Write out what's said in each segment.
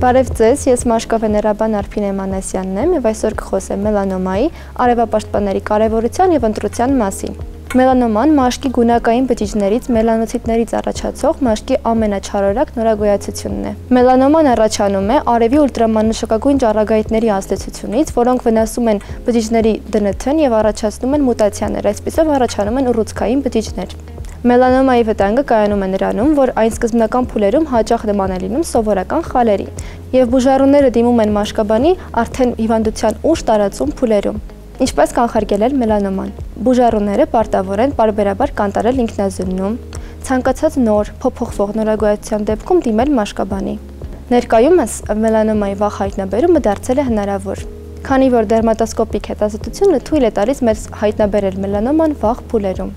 Բարև ձեզ, ես մաշկավեներաբան Արփին Էմանեսյանն եմ և այսօր կխոսեմ մելանոմայի, արևապաշտպանների կարևորության և ընտրության մասին։ Մելանոման մաշկի գունակային բջիջներից մելանոցիտներից առաջացող մաշկի ամենաչարորակ նորագոյացությունն է։ Մելանոման առաջանում է արևի ուլտրամանուշակագույն ճառագայթների ազդեցությունից, որոնք վնասում են բջիջների ԴՆԹ-ն և առաջացնում են մուտացիաներ, այսպիսով առաջանում են ուռուցքային բջիջներ։ Մելանոմայի վտանգը կայանում է նրանում, որ այն սկզբնական փուլերում հաճախ նման է լինում սովորական խալերի, և բուժառուները դիմում են մաշկաբանի արդեն հիվանդության ուշ տարածում փուլերում։ Ինչպես կանխարգելել մելանոման։ Բուժառուները պարտավոր են պարբերաբար կատարել ինքնազննում, ցանկացած նոր, փոփոխվող նորագոյացության դեպքում դիմել մաշկաբանի։ Ներկայումս մելանոմայի վաղ հայտնաբերումը դարձել է հնարավոր, քանի որ դերմատոսկոպիկ հետազոտությունը թույլ է տալիս մեզ հայտնաբերել մելանոման վաղ փուլերում։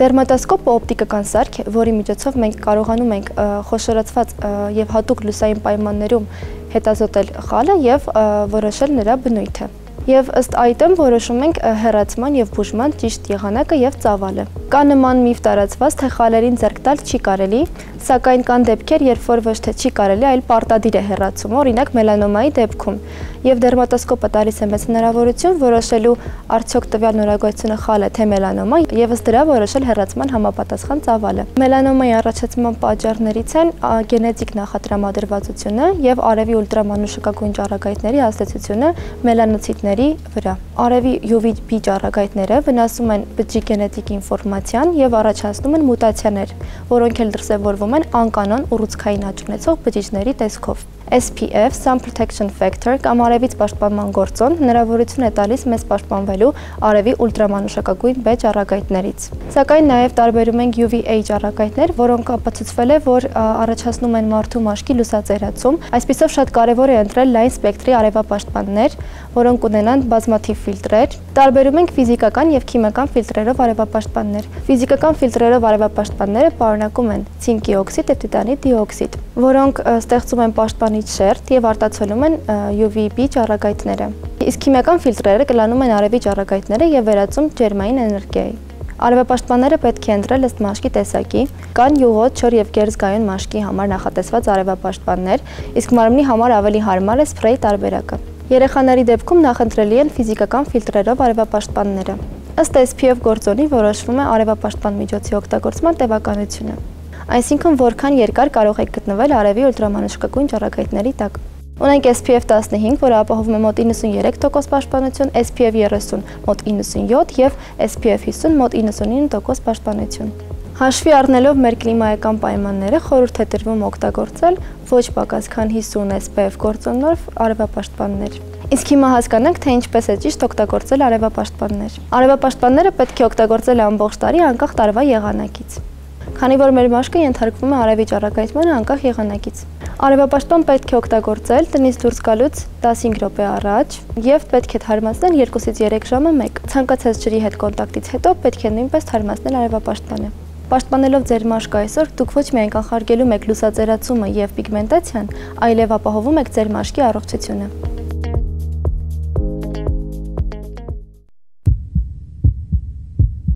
Դերմատոսկոպը օպտիկական սարք է, որի միջոցով մենք կարողանում ենք խոշորացված և հատուկ լուսային պայմաններում հետազոտել խալը և որոշել նրա բնույթը։ Եվ ըստ այդմ որոշում ենք հեռացման և բուժման ճիշտ եղանակը և ծավալը։ Կա նման միֆ տարածված, թե խալերին ձեռք տալ չի կարելի, սակայն կան դեպքեր, երբ որ ոչ թե չի կարելի, այլ պարտադիր է հեռացումը, օրինակ մելանոմայի դեպքում, և դերմատոսկոպը տալիս է մեզ հնարավորություն որոշելու արդյոք տվյալ նորագոյացությունը խալ է թե մելանոմա, և ըստ դրա որոշել հեռացման համապատասխան ծավալը։ Մելանոմայի առաջացման պատճառներից են գենետիկ նախատրամադրվածությունը և արևի ուլտրամանուշակագույն ճառագայթների ազդեցությունը մելանոցիտների վրա։ Արևի UVB ճառագայթները վնասում են բջջի գենետիկ ինֆորմացիան և առաջացնում են մուտացիաներ, որոնք էլ դրսևորվում են անկանոն ուռուցքային աճ ունեցող բջիջների տեսքով։ SPF Sun Protection Factor կամ արևից պաշտպանման գործոն հնարավորություն է տալիս մեզ պաշտպանվելու արևի ուլտրամանուշակագույն B ճառագայթներից։ Սակայն նաև տարբերում ենք UVA ճառագայթներ, որոնք ապացուցվել է, որ առաջացնում են մարդու մաշկի լուսածերացում, այսպիսով շատ կարևոր է ընտրել լայն սպեկտրի արևապաշտպաններ, որոնք ունենան բազմաթիվ ֆիլտրեր։ Տարբերում ենք ֆիզիկական և քիմիական ֆիլտրերով արևապաշտպաններ։ Ֆիզիկական ֆիլտրերով արևապաշտպանները պարունակում են ցինկի օքսիդ և տիտանի դիօքսիդ, որոնք ստեղծում են պաշտպանիչ շերտ և արտացոլում են UVB ճառագայթները։ Իսկ քիմիական ֆիլտրերը կլանում են արևի ճառագայթները և վերածում ջերմային էներգիայի։ Արևապաշտպանները պետք է ընտրել ըստ մաշկի տեսակի, կան յուղոտ, չոր և գերզգայուն մաշկի համար նախատեսված արևապաշտպաններ, իսկ մարմնի համար ավելի հարմար է սփրեյ տարբերակը։ Երեխաների դեպքում նախընտրելի են ֆիզիկական ֆիլտրերով արևապաշտպանները։ Ըստ SPF գործոնի որոշվում է արևապաշտպան միջոցի օգտագործման տևականությունը, այսինքն որքան երկար կարող եք գտնվել արևի ուլտրամանուշակագույն ճառագայթների տակ։ Ունենք SPF 15, որը ապահովում է մոտ 93% պաշտպանություն, SPF 30 մոտ 97 և SPF 50 մոտ 99% պաշտպանություն։ Հաշվի առնելով մեր կլիմայական պայմանները, խորհուրդ է տրվում օգտագործել ոչ պակաս քան 50 SPF գործոնով արևապաշտպաններ։ Իսկ հիմա հասկանանք, թե ինչպես է ճիշտ օգտագործել արևապաշտպաններ։ Արևապաշտպանները պետք է օգտագործել ամբողջ տարի անկախ տարվա եղանակից, քանի որ մեր մաշկը ենթարկվում է արևի ճառագայթմանը անկախ եղանակից։ Արևապաշտպան պետք է օգտագործել տնից դուրս գալուց 15 րոպե առաջ և պետք է թարմացնել 2-ից 3 ժամը մեկ։ Ցանկացած ջրի հետ կոնտակտից հետո պետք է նույնպես թարմացնել արևապաշտպանը։ Պաշտպանելով ձեր մաշկը այսօր, դուք ոչ միայն կանխարգելում եք լուսածերացումը և պիգմենտացիան, այլև ապահովում եք ձեր մաշկի առողջությունը։